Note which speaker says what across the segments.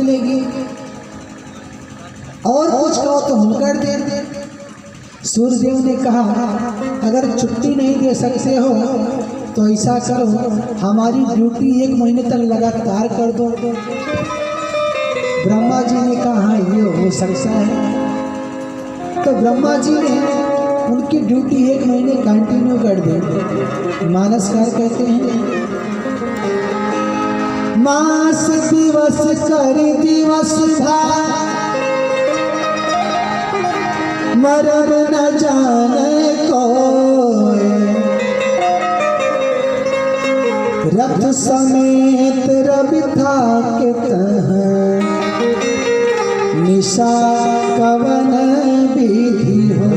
Speaker 1: मिलेगी, और कुछ कहो तो हम कर दें। सूर्यदेव ने कहा अगर छुट्टी नहीं दे सकते हो तो ऐसा करो, हमारी ड्यूटी 1 महीने तक लगातार कर दो। ब्रह्मा जी ने कहा हाँ ये हो सकता है। तो ब्रह्मा जी ने उनकी ड्यूटी 1 महीने कंटिन्यू कर दी। मानसकार कहते हैं मास दिवस कर दिवस भाई, मरण न जाने कोई, रथ समेत रवि था के तह, निशा कवन विधि हो।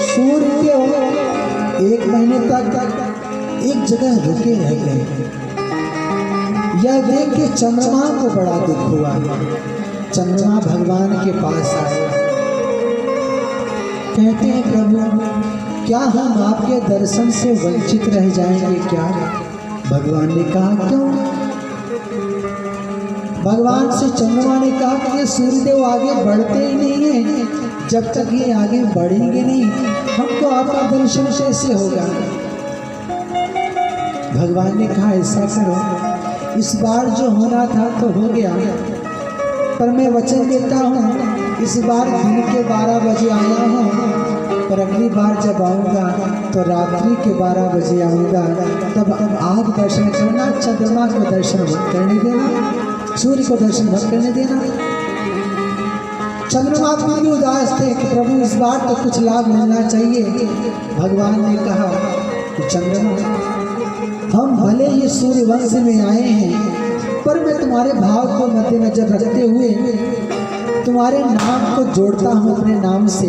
Speaker 1: सूर्य 1 महीने तक एक जगह रुके रह गए। यह देख के चंद्रमा को बड़ा दुख हुआ। चंद्रमा भगवान के पास आए, कहते हैं प्रभु क्या हम आपके दर्शन से वंचित रह जाएंगे क्या? भगवान ने कहा क्यों? भगवान से चंद्रमा ने कहा कि ये सूर्यदेव आगे बढ़ते ही नहीं है, जब तक ये आगे बढ़ेंगे नहीं हमको आपका दर्शन कैसे होगा? भगवान ने कहा ऐसा करो, इस बार जो होना था तो हो गया, पर मैं वचन देता हूँ इस बार दिन के 12 बजे आया हूँ, पर अगली बार जब आऊँगा तो रात्रि के 12 बजे आऊँगा। तब आप दर्शन करना, चंद्रमा को दर्शन मत करने देना, सूर्य को दर्शन मत करने देना। चंद्रमा को भी उदास थे कि प्रभु इस बार तो कुछ लाभ मिलना चाहिए। भगवान ने कहा कि चंद्रमा हम भले ही सूर्य वंश में आए हैं, पर मैं तुम्हारे भाव को मद्देनजर रखते हुए तुम्हारे नाम को जोड़ता हूँ अपने नाम से।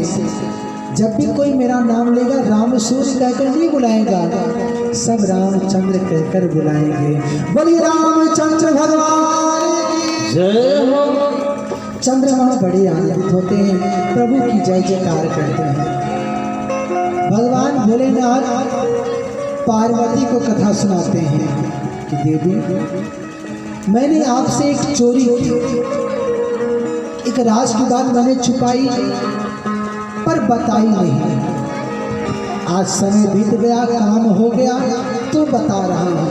Speaker 1: जब भी कोई मेरा नाम लेगा राम सूर्य कहकर नहीं बुलाएगा, सब रामचंद्र कहकर बुलाएंगे। बोलिए रामचंद्र भगवान की जय हो। चंद्रमा बड़े आनंदित होते हैं, प्रभु की जय जयकार करते हैं। भगवान भोलेनाथ पार्वती को कथा सुनाते हैं कि देवी मैंने आपसे एक चोरी की, एक राज की बात मैंने छुपाई पर बताई नहीं। आज समय बीत गया, काम हो गया तो बता रहा हूँ।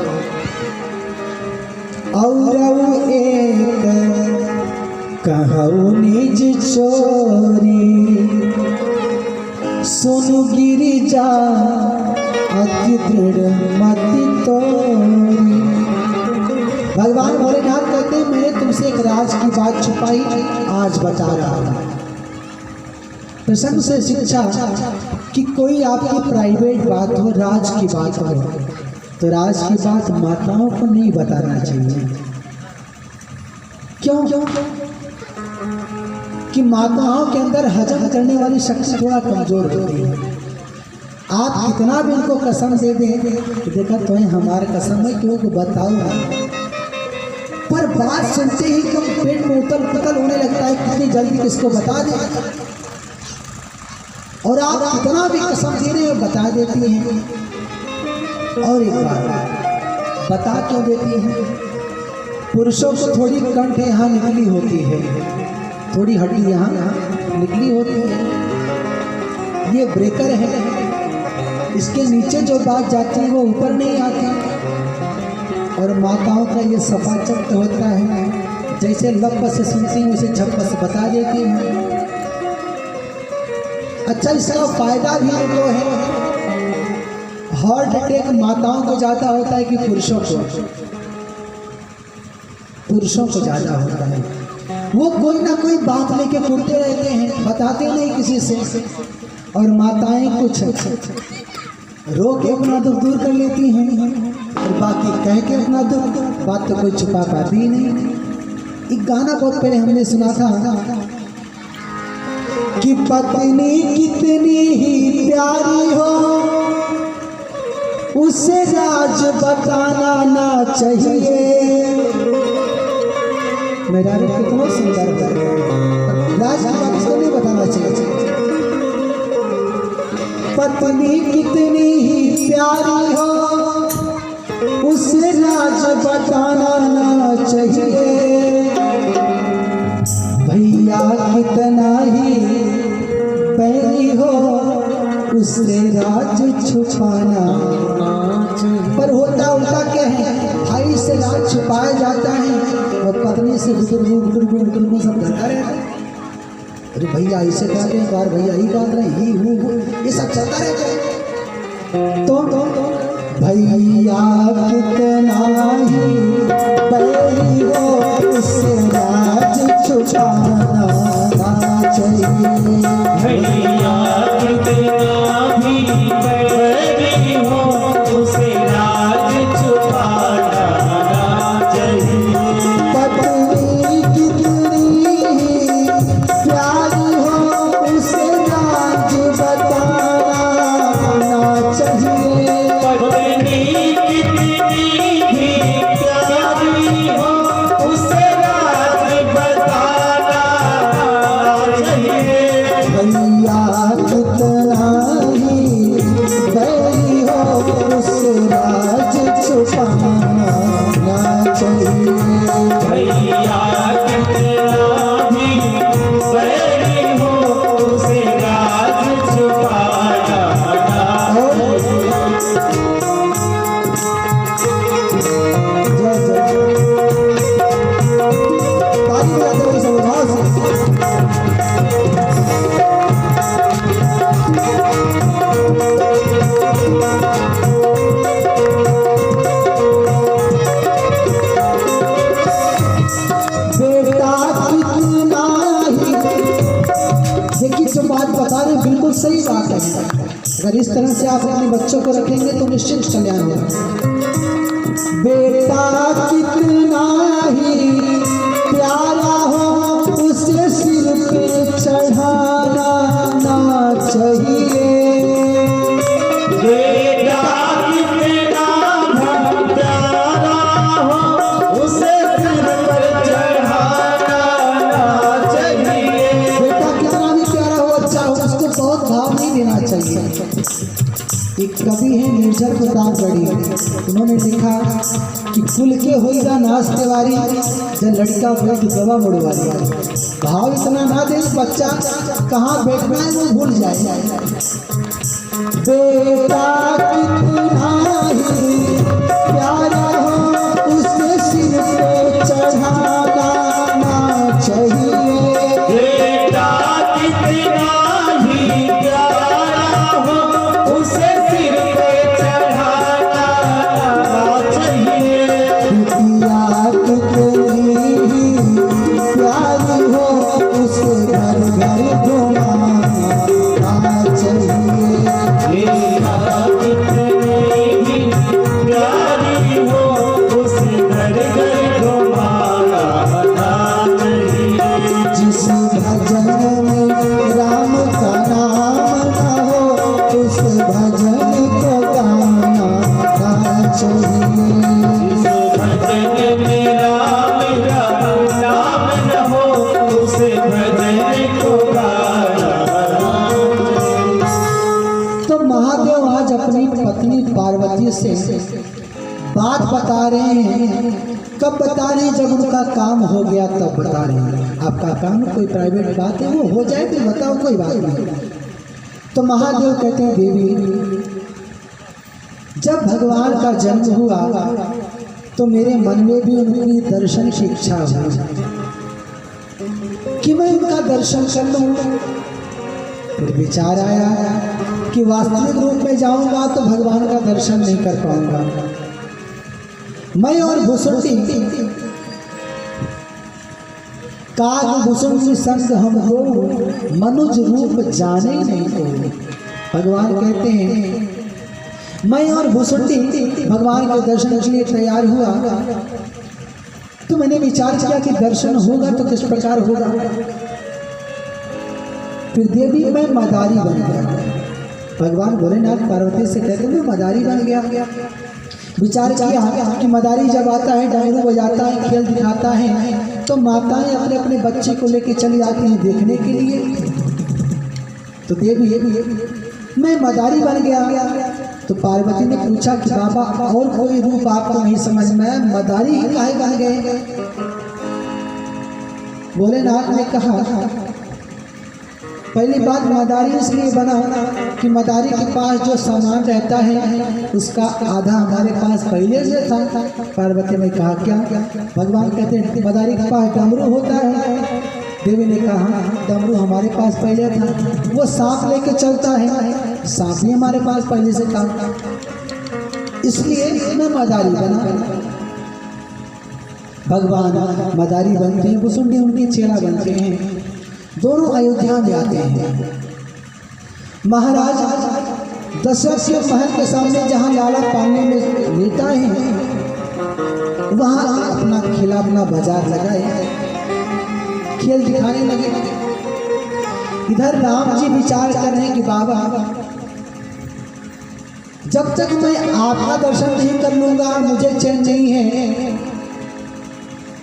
Speaker 1: और एक कहूँ निज चोरी, सुनु गिरिजा अति दृढ़ मति तोरी। भगवान भोलेनाथ कहते हैं मैंने तुमसे एक राज की बात छुपाई, आज बता रहा हूँ। प्रसंग से शिक्षा कि कोई आपकी प्राइवेट बात हो, राज की बात हो, तो राज की बात माताओं को नहीं बताना चाहिए। क्यों? कि माताओं के अंदर हजम करने वाली शक्ति थोड़ा कमजोर होती है। आप कितना भी उनको कसम दे दें कि देखा तो हमारे कसम है क्यों बताओ, पर बात सुनते ही कम पेट में उतल पुतल होने लगता है, कितनी जल्दी किसको बता दें। और आप कितना भी कसम दे रहे हो बता देती हैं। और एक बात बता क्यों देती हैं? पुरुषों को थोड़ी कंठ यहाँ निकली होती है, थोड़ी हड्डी यहाँ निकली होती है, ये ब्रेकर है, इसके नीचे जो बात जाती है वो ऊपर नहीं आती। और माताओं का ये सफाचक होता है, जैसे लप से सुनती हैं उसे झप से बता देती हैं। अच्छा, इसका फायदा भी तो है। हार्ट अटैक माताओं को ज़्यादा होता है कि पुरुषों को? पुरुषों को ज़्यादा होता है। वो कोई ना कोई बात लेके घूमते रहते हैं, बताते नहीं किसी से, और माताएं कुछ रो के अपना दुख दूर कर लेती हैं और बाकी कह के अपना दुख, बात तो कोई छुपा पाती ही नहीं। एक गाना बहुत पहले हमने सुना था कि पत्नी कितनी ही प्यारी हो उसे राज बताना ना चाहिए। मेरा रूप कितना सुंदर है, राज की बात उसको नहीं बताना चाहिए। पत्नी कितनी ही प्यारी हो उसे राज बताना ना चाहिए। उससे राज छुपाना। पर होता उल्टा क्या है, भाई से राज छुपाया जाता है और पत्नी से गुटुरगु सब करता रहता है। अरे भैया ऐसे गा रहे, बार भैया ही गा रहे, ये सब चलता रहता है। तो भैया कितना ही बैरी हो, उससे राज छुपाना ना चाहिए।
Speaker 2: भैया कितना भी बैरी हो, उसे राज छुपाना ना चाहिए।
Speaker 1: पत्नी कितनी प्यारी हो, उसे राज बताना ना चाहिए।
Speaker 2: पत्नी कितनी भी प्यारी हो, उसे राज बताना चाहिए।
Speaker 1: भैया कितना ही बैरी हो, उसे राज छुपाना ना चाहिए।
Speaker 2: भैया कितना भी बैरी हो, उसे राज छुपाना ना
Speaker 1: देखिए जो बात बता रहे बिल्कुल सही बात है। अगर इस तरह से आप अपने बच्चों को रखेंगे तो निश्चित कल्याण होगा। बेटा कितना ही प्यारा हो, उसे सिर पे चढ़ाना ना चाहिए।
Speaker 2: बेटा कितना प्यारा हो, उसे सिर पर चढ़ाना ना चाहिए।
Speaker 1: बेटा कितना भी प्यारा हो, अच्छा हो, उसको बहुत भाव नहीं देना चाहिए। एक कवि है निर्जर प्रतापगढ़ी, उन्होंने लिखा कि कुल के होगा नाचते वारी, जब लड़का बैठ गवा मुड़वारी। भाव इतना ना दे बच्चा कहाँ बैठना है वो भूल जाए। बेटा कितना ही प्यारा हो, उसके सिर पे चढ़ाना ना चाहिए।
Speaker 2: बेटा कितना ही प्यारा हो, उसे सिर पे चढ़ाना ना चाहिए।
Speaker 1: बिटिया कितनी ही प्यारी हो, उसे घर घर घुमाना ना चाहिए।
Speaker 2: बेटा कितनी ही प्यारी हो, उसे घर घर घुमाना ना चाहिए।
Speaker 1: जिस भजन में राम का नाम न हो, उस भजन को गाना ना चाहिए।
Speaker 2: भजन में राम का नाम न हो, उसे भजन को गाना
Speaker 1: तो महादेव आज अपनी पत्नी पार्वती से बात बता रहे हैं। कब बता रहे हैं? जब उनका काम हो गया तब बता रहे हैं। आपका काम कोई प्राइवेट बात है, वो हो जाए तो बताओ, कोई बात नहीं। तो महादेव कहते हैं देवी, जब भगवान का जन्म हुआ तो मेरे मन में भी उनकी दर्शन की इच्छा हुई कि मैं उनका दर्शन कर लूं। फिर विचार आया कि वास्तविक रूप में जाऊंगा तो भगवान का दर्शन नहीं कर पाऊंगा। मैं और भुसुंडी काग भुसुंडी संग हम लोग मनुज रूप जाने नहीं को। भगवान कहते हैं मैं और भुसुंडी भगवान के दर्शन के लिए तैयार हुआ। तो मैंने विचार किया कि दर्शन होगा तो किस प्रकार होगा। फिर देवी मैं मदारी बन गया। भगवान भोलेनाथ पार्वती से कहते मैं मदारी बन गया। विचार किया कि मदारी जब आता है, डमरू बजाता है, खेल दिखाता है, तो माताएं अपने अपने बच्चे को लेकर चली आती हैं देखने के लिए। तो देवी मैं मदारी बन गया। तो पार्वती ने पूछा कि बाबा और कोई रूप आपको नहीं समझ में, मदारी काहे बन गए? भोलेनाथ ने कहा पहली बात मदारी इसलिए बना कि मदारी के पास जो सामान रहता है उसका आधा हमारे पास पहले से था। पार्वती ने कहा क्या? भगवान कहते हैं मदारी के पास डमरू होता है। देवी ने कहा डमरू हमारे पास पहले था। वो सांप लेके चलता है, सांप भी हमारे पास पहले से था, इसलिए मैं मदारी बना। भगवान मदारी बनते हैं, भुसुंडी उनके चेला बनते हैं। दोनों अयोध्या में आते हैं। महाराज दशरथ के महल के सामने जहाँ लाला पालने में लेटा है वहाँ अपना खिलौना बाजार लगाए, खेल दिखाने लगे। इधर राम जी विचार कर रहे हैं कि बाबा जब तक मैं आपका दर्शन नहीं कर लूंगा मुझे चैन नहीं है,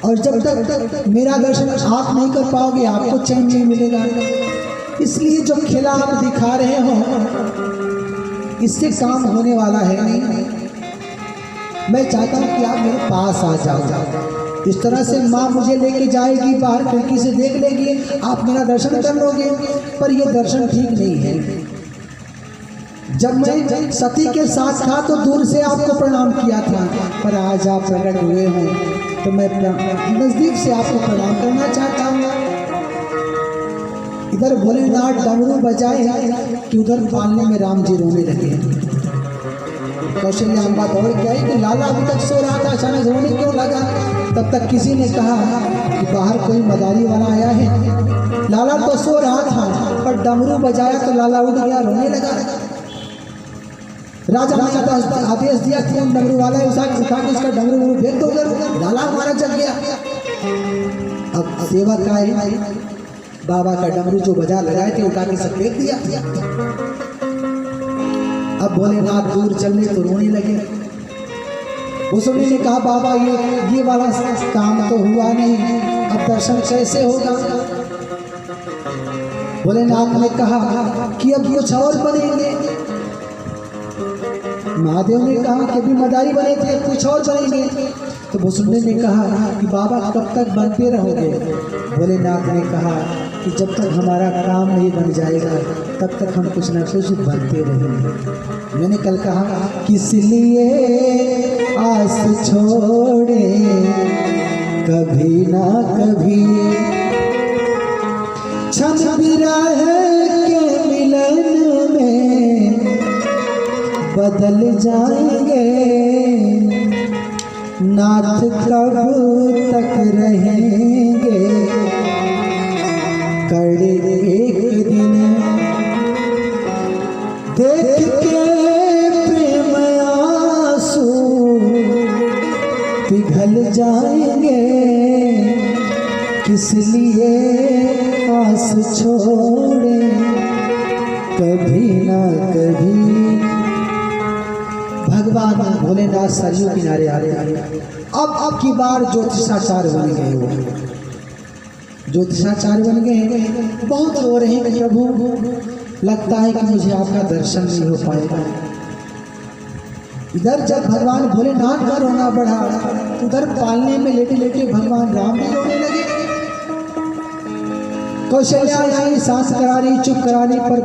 Speaker 1: और जब तक मेरा दर्शन आप नहीं कर पाओगे आपको चैन नहीं मिलेगा। इसलिए जो खेला आप दिखा रहे हो इससे काम होने वाला है नहीं। मैं चाहता हूँ कि आप मेरे पास आ जाओ। इस तरह से माँ मुझे लेके जाएगी, बाहर खिड़की से देख लेगी, आप मेरा दर्शन कर लोगे, पर ये दर्शन ठीक नहीं है। जब मैं सती के साथ था तो दूर से आपको प्रणाम किया था, पर आज आप प्रकट हुए हैं तो मैं नजदीक से आपको प्रणाम करना चाहता हूँ। इधर भोलेनाथ डमरू बजाए कि उधर पालने में राम जी रोने लगे। कौशल्या अम्बा दौड़ के आई कि लाला अभी तक सो रहा था, अचानक रोने क्यों लगा? तब तक किसी ने कहा कि बाहर कोई मदारी वाला आया है। लाला तो सो रहा था पर डमरू बजाया तो लाला उठ गया, रोने लगा। राजा ने आदेश दिया कि डमरू वाला है उठा के उसका डमरू फेंक दो उधर। लाला हमारा जग गया। अब सेवक आए, बाबा का डमरू जो बजा लगाए थे उठा के सब फेंक दिया। अब भोलेनाथ दूर चलने तो रोने लगे। उसने ने कहा बाबा ये वाला काम तो हुआ नहीं, अब दर्शन कैसे होगा? भोलेनाथ ने कहा कि अब कुछ और बनेंगे। महादेव ने कहा कि अभी मदारी बने थे, कुछ और बनेंगे। तो भुसुंडी ने कहा कि बाबा कब तक बनते रहोगे? भोलेनाथ ने कहा कि जब तक हमारा काम नहीं बन जाएगा तब तक हम कुछ न कुछ बनते रहेंगे। मैंने कल कहा किस लिए आस छोड़े कभी ना कभी, क्षण विरह के मिलन में बदल जाएंगे, नाथ कब तक रहेंगे, कड़े एक दिन देख के प्रेम आंसू पिघल जाएंगे, किस लिए आस छोड़े कभी ना कभी। भगवान भोलेनाथ सरयू किनारे आ रहे हैं। अब की बार ज्योतिषाचार्य बन गए, वो ज्योतिषाचार्य बन गए। बहुत रो रहे हैं प्रभु, लगता है कि मुझे आपका दर्शन नहीं हो पाएगा। इधर जब भगवान भोलेनाथ का रोना बढ़ा तो उधर पालने में लेटे लेटे भगवान राम भी रोने लगे। कौशल्या आई सांस करा रही, चुप करा रही, पर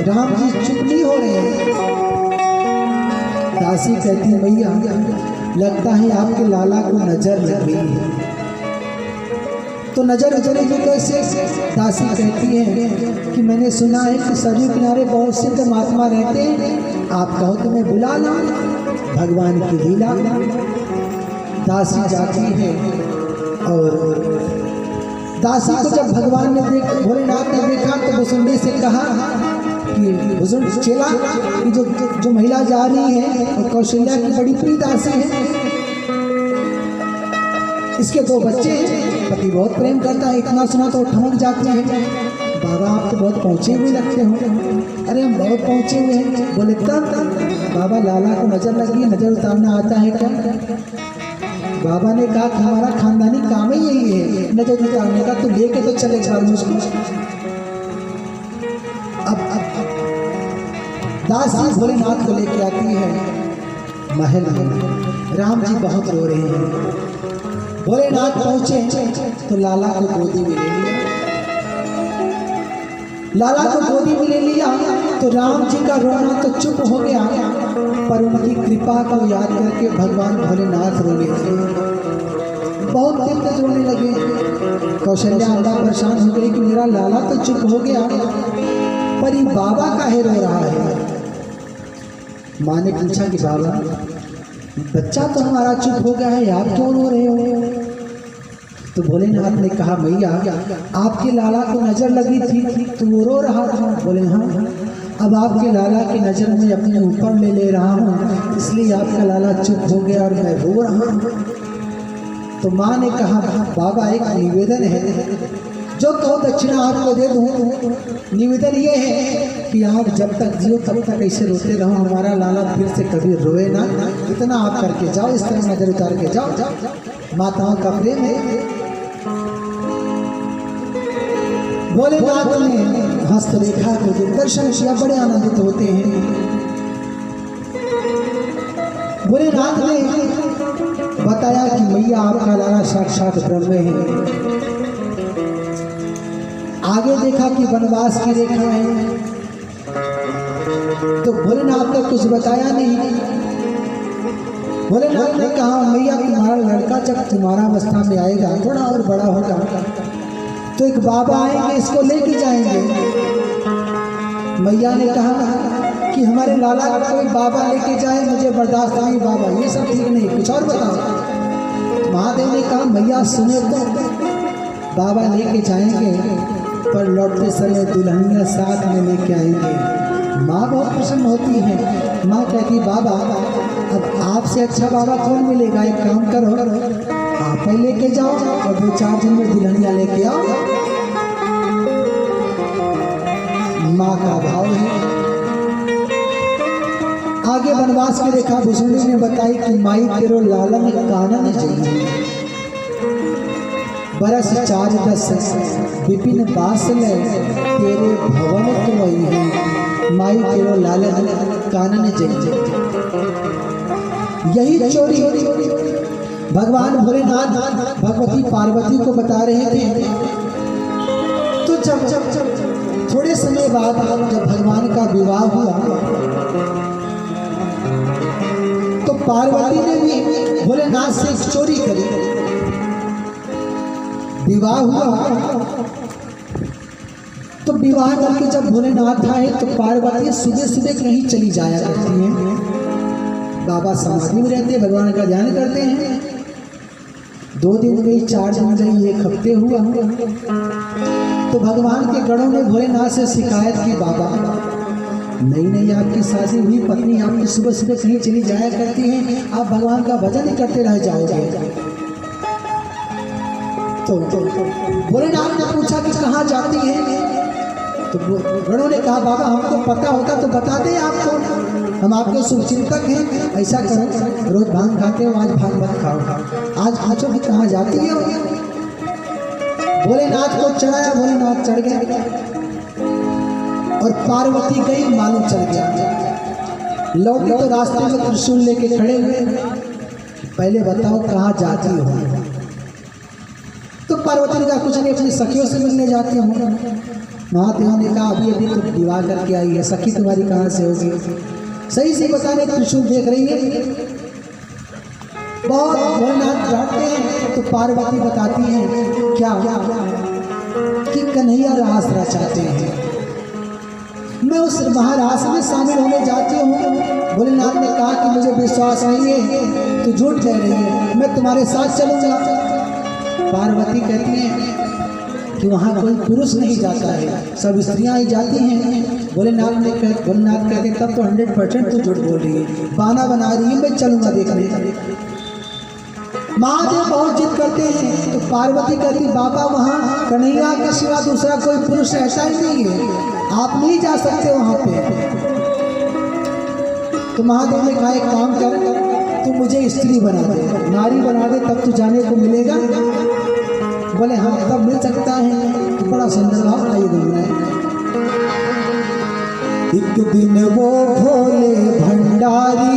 Speaker 1: राम जी चुप नहीं हो रहे हैं। दासी कहती है भैया लगता है आपके लाला को नजर लग गई है। तो नजर उतरेगी कैसे? दासी कहती है कि मैंने सुना है कि सरयू किनारे बहुत सिद्ध महात्मा रहते हैं, आप कहो तो मैं बुला लाऊं। भगवान की लीला। दासी जाती है और दासी को जब भगवान ने भोलेनाथ ने देखा तो भुसुंडी से कहा कि भुसुंडी चेला कि जो महिला जा रही है और कौशल्या की बड़ी प्रिय दासी है, इसके 2 बच्चे हैं, पति बहुत प्रेम करता है। इतना सुना तो ठमक जाती है। बाबा आप तो बहुत पहुँचे हुए लगते हो। अरे हम बहुत पहुँचे हुए हैं। बोले तब बाबा लाला को नजर लगी, नजर उतारना आता है क्या? बाबा ने कहा कि हमारा खानदानी काम ही यही है नजर उतारने का, तो लेके तो चले जाओ मुझको। अब दासी भोलेनाथ को लेके आती है महल में। राम जी बहुत रो रहे हैं। भोलेनाथ पहुंचे तो लाला को गोदी में ले लिया। लाला को गोदी में ले लिया तो राम जी का रोना तो चुप हो गया, पर उनकी कृपा को याद करके भगवान भोलेनाथ रोने लगे, बहुत देर तक रोने लगे। कौशल्या अल्लाह परेशान हो गई कि मेरा लाला तो चुप हो गया, पर ये बाबा काहे रो रहा है। माँ ने पूछा कि बाबा, बच्चा तो हमारा चुप हो गया है, आप क्यों रो रहे हो। तो भोलेनाथ ने कहा, मैया आपके लाला को नजर लगी थी तो वो रो रहा था। बोले हाँ, अब आपके लाला की नजर में अपने ऊपर में ले रहा हूँ, इसलिए आपका लाला चुप हो गया और मैं रो रहा हूँ। तो माँ ने कहा, बाबा एक निवेदन है, जो कहो दक्षिणा आपको दे दूँ। निवेदन ये है कि आप जब तक जियो तब तक ऐसे रोते रहो, हमारा लाला फिर से कभी रोए ना, इतना आप करके जाओ, इस तरह नजर उतार के जाओ। माताओं का प्रेम है। भोलेनाथ ने हस्तरेखा को जब दर्शन किया, बड़े आनंदित होते हैं। भोलेनाथ ने बताया कि मैया आपका लाला साक्षात ब्रह्म है। आगे देखा कि वनवास की रेखा है, तो भोलेनाथ ने कुछ बताया नहीं। भोलेनाथ ने कहा, मैया तुम्हारा लड़का जब तुम्हारा अवस्था में आएगा, थोड़ा और बड़ा होगा, तो एक बाबा आएंगे, इसको लेके जाएंगे। मैया ने कहा कि हमारे लाला का कोई बाबा लेके जाए, मुझे बर्दाश्त नहीं बाबा, ये सब ठीक नहीं, कुछ और बताओ। महादेव ने कहा, मैया सुने तो बाबा लेके जाएंगे, पर लौटते समय दुल्हनिया साथ में लेके आएंगे। माँ बहुत प्रसन्न होती है। माँ कहती, बाबा अब आपसे अच्छा बाबा कौन मिलेगा, एक काम करो, आप ही लेके जाओ और 2-4 दिन में दुल्हनिया लेके आओ। माँ का भाव है। आगे वनवास की रेखा भुसुंडी ने बताई कि माई तेरो लालन कानन चाहिए, बरस 4-10 विपिन बासल तेरे भवन तुम्हारी है, माई तेरो लालन कानन चाहिए। यही चोरी भगवान भोलेनाथ भगवती पार्वती को बता रहे थे। तो जब थोड़े समय बाद जब भगवान का विवाह हुआ, तो पार्वती ने भी भोलेनाथ से एक चोरी करी। विवाह हुआ तो विवाह करके जब भोलेनाथ आए तो पार्वती सुबह सुबह कहीं चली जाया करती हैं। बाबा समाधि में रहते, भगवान का ध्यान करते हैं। 2 दिन गई, 4 दिन गई, 1 हफ्ते हुआ। तो भगवान के गणों ने भोलेनाथ से शिकायत की, बाबा नहीं आपकी शादी हुई, पत्नी आपकी सुबह सुबह कहीं चली जाया करती है, आप भगवान का भजन ही करते रह जाओगे। तो भोलेनाथ ने पूछा कि कहाँ जाती है। तो गणों ने कहा, बाबा हमको पता होता तो बता दें आपको, हम आपके शुभचिंतक हैं। ऐसा करो, रोज भांग खाते हो, आज भांग मत खाओ, आज पूछो कि कहाँ जाती है। भोलेनाथ को चढ़ाया, भोलेनाथ चढ़ गए और पार्वती गई, मालूम चल गया। लौटी तो रास्ते में त्रिशूल लेके खड़े हुए, पहले बताओ कहाँ जाती हो। तो पार्वती ने कहा, कुछ नहीं, अपनी सखियों से मिलने जाती हूँ। महादेव ने कहा, अभी तो विवाह करके आई है, सखी तुम्हारी कहाँ से होगी, सही से बताने। त्रिशूल देख रही है, बहुत भोलेनाथ डांटते हैं। तो पार्वती बताती हैं क्या कि कन्हैया रास रचाते हैं, मैं उस महारास में शामिल होने जाती हूँ। भोलेनाथ ने कहा कि मुझे विश्वास नहीं है, तो झूठ कह रही है, मैं तुम्हारे साथ चलूंगा। पार्वती कहती है कि वहाँ कोई पुरुष नहीं जाता है, सब स्त्रियाँ ही जाती हैं। भोलेनाथ कहते तब तो 100% तो झूठ बोल रही है, बहाना बना रही है, मैं चलूंगा देखने। महादेव बहुत जिद करते हैं। तो पार्वती कहती, बाबा वहाँ कन्हैया के सिवा दूसरा कोई पुरुष ऐसा ही नहीं है, आप नहीं जा सकते वहाँ पे। तो महादेव ने कहा, एक काम कर, तू मुझे स्त्री बना दे, नारी बना दे, तब तू जाने को मिलेगा। बोले हाँ तब मिल सकता है। तो बड़ा सुंदर भाव आई दुनिया। एक दिन वो भोले भंडारी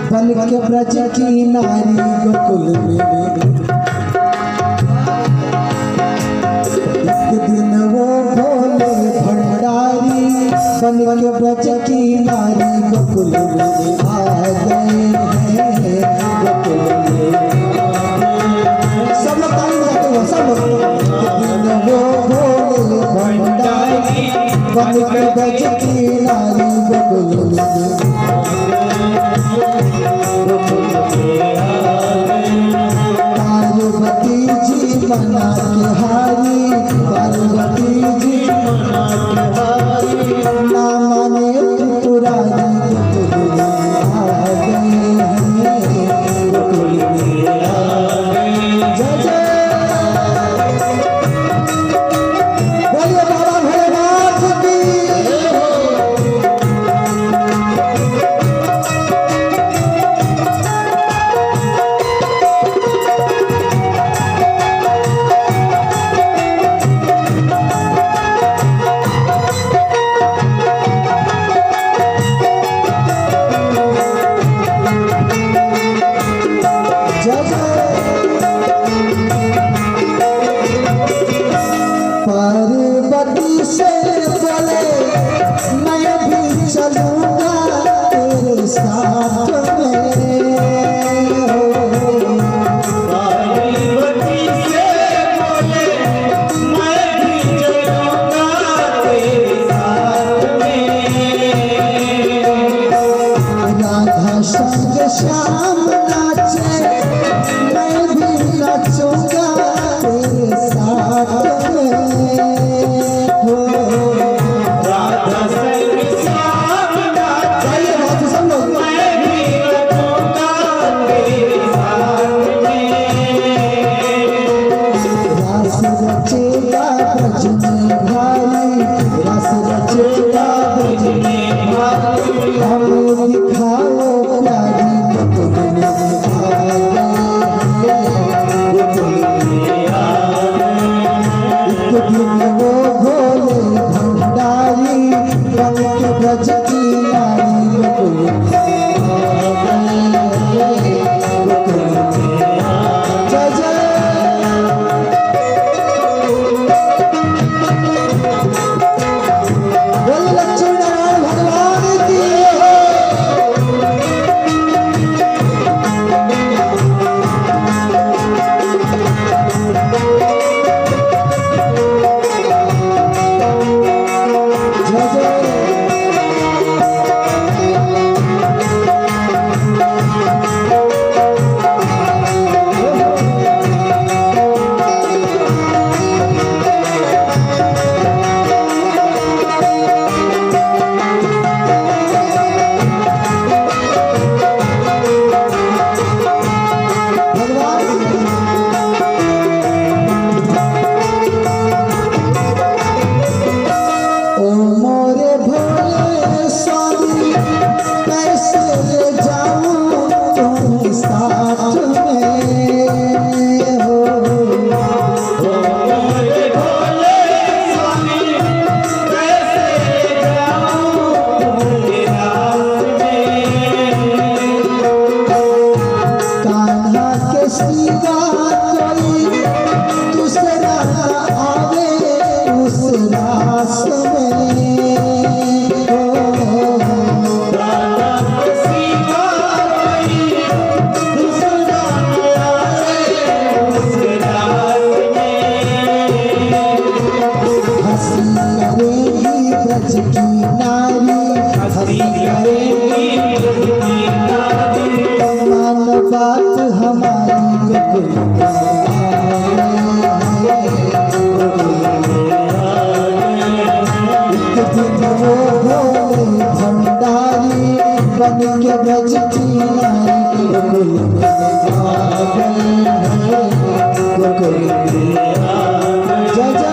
Speaker 1: बन के ब्रज की नारी गोकुल में, एक दिन वो भोले गोकुल में आ गए हैं, गोकुल में सब लोग ताली बजाते हुए सब लोग वो भोले भंडारी बन के ब्रज की नारी गोकुल में पार्वती जी मना के हारी, पार्वती जी मना के हारी, ना माने त्रिपुरारी गोकुल में आ गए हैं, गोकुल में आ गए। जय जय बोलिए बाबा भोलेनाथ की। पार्वती से बोले मैं भी चलूंगा तेरे साथ में,
Speaker 2: पार्वती से बोले मैं भी चलूंगा तेरे साथ में,
Speaker 1: राधा संग श्याम नाचे मैं भी नाचूंगा तेरे साथ में,
Speaker 2: राधा संग श्याम नाचे
Speaker 1: गाइए बात सब लोग।
Speaker 2: मैं भी नचूंगा तेरे साथ में,
Speaker 1: रास रचेगा ब्रज में भाई, रास रचेगा ब्रज में भाई, हमें दिखाओ प्यारी गोकुल में आ गए हैं, गोकुल में आ गए। एक दिन वो भोले भंडारी बन के ब्रज की नारी गोकुल में आ गए हैं, गोकुल में आ। जय जय बोल लक्ष्मी नारायण भगवान की। जय जय ओ मोरे भोले स्वामी कैसे ले जाऊं तुम्हें साथ में हो,
Speaker 2: बोले भोले स्वामी कैसे जाऊं तेरे रास में,
Speaker 1: कान्हा के सिवा कोई दूसरा आवे उस रास में हो,
Speaker 2: राधा सीता कोई दूसरा न आए उस रास में,
Speaker 1: हंसी करेगी ब्रज की नारी, हंसी करेगी मान बात हमारी गोकुल में आ गए हैं। एक दिन वो भोले भंडारी बन के ब्रज की नारी गोकुल में आ गए हैं, गोकुल में आ गए। जय जय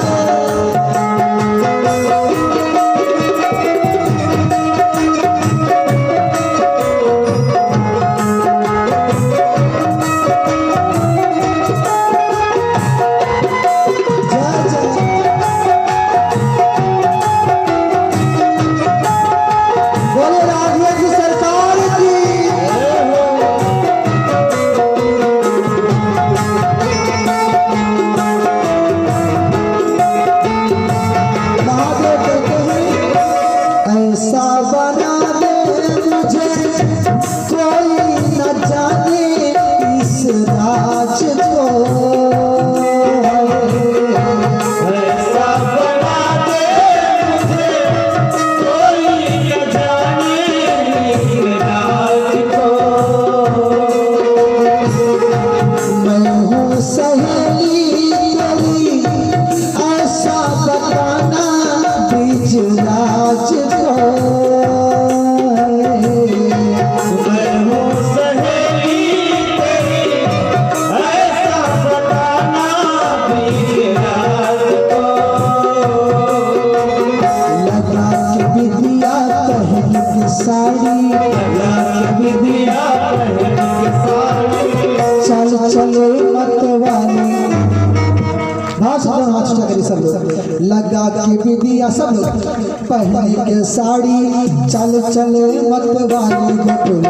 Speaker 1: बोले राधिया की सरकार की। साथ दोनों हाथ ऊंचा करिए सब लोग। लगा के विदिया सब लोग, पहन के साड़ी, चल चल मत वाली गोकुल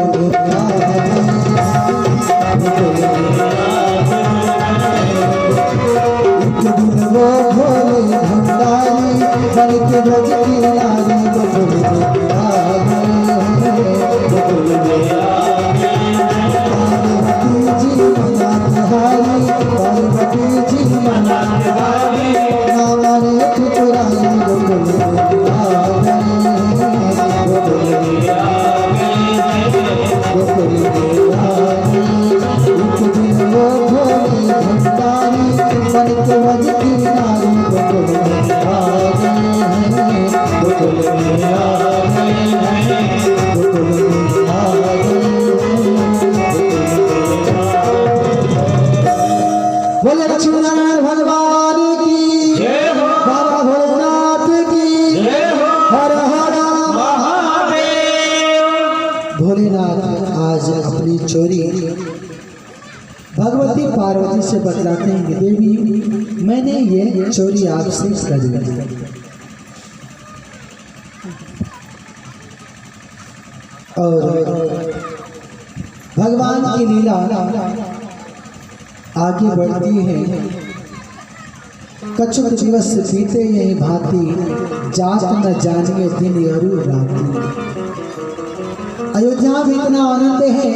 Speaker 1: एक दिन वो भोले भंडारी बन के ब्रज की नारी गोकुल पार्वती जी मना तिहारी, पार्वती जी मना तिहारी, नामा रे ठुकराई गोकुल गोकुल एक दिन वो भोले भंडारी बन के ब्रज की नारी गोकुल बोले लक्ष्मीनारायण भगवान की
Speaker 2: जय हो।
Speaker 1: बाबा भोलेनाथ की
Speaker 2: जय हो।
Speaker 1: हर हर
Speaker 2: महादेव।
Speaker 1: भोलेनाथ आज अपनी चोरी भगवती पार्वती से बतलाते हैं कि देवी मैंने ये चोरी आपसे कर ली। और भगवान की लीला आगे बढ़ती है। कछुक दिवस बीते यही भांति, जात न जानिए दिन अरु राति। अयोध्या में इतना आनंद है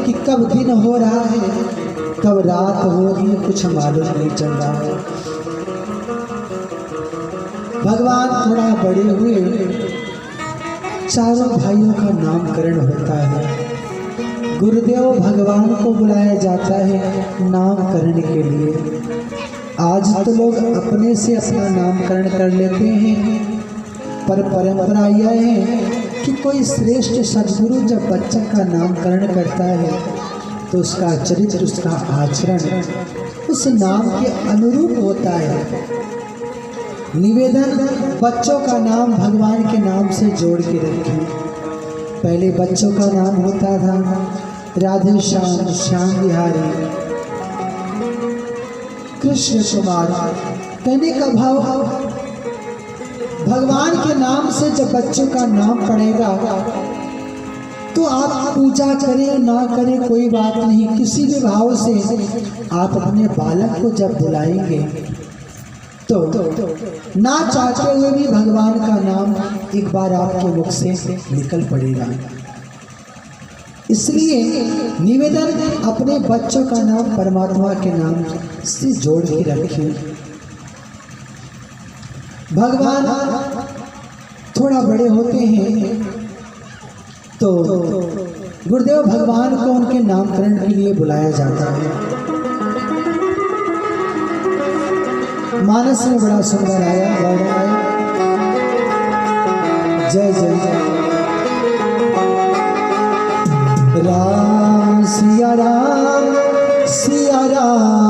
Speaker 1: कि कब दिन हो रहा है कब रात हो रही है कुछ मालूम नहीं चल रहा है। भगवान थोड़ा बड़े हुए, चारों भाइयों का नामकरण होता है। गुरुदेव भगवान को बुलाया जाता है नामकरण के लिए। आज तो लोग अपने से अपना नामकरण कर लेते हैं, पर परंपरा यह है कि कोई श्रेष्ठ सद्गुरु जब बच्चा का नामकरण करता है तो उसका चरित्र, उसका आचरण उस नाम के अनुरूप होता है। निवेदन, बच्चों का नाम भगवान के नाम से जोड़ के रखें। पहले बच्चों का नाम होता था राधे श्याम, श्याम बिहारी, कृष्ण कुमार। कहने का भाव भगवान के नाम से जब बच्चों का नाम पड़ेगा तो आप पूजा करें ना करें कोई बात नहीं, किसी भी भाव से आप अपने बालक को जब बुलाएंगे तो ना चाहते हुए भी भगवान का नाम एक बार आपके मुख से निकल पड़ेगा। इसलिए निवेदन, अपने बच्चों का नाम परमात्मा के नाम से जोड़ के रखें। भगवान थोड़ा बड़े होते हैं तो गुरुदेव भगवान को उनके नामकरण के लिए बुलाया जाता है। मानस में बड़ा सुंदर आया, गौरव आया। जय जय जय राम सिया राम सिया राम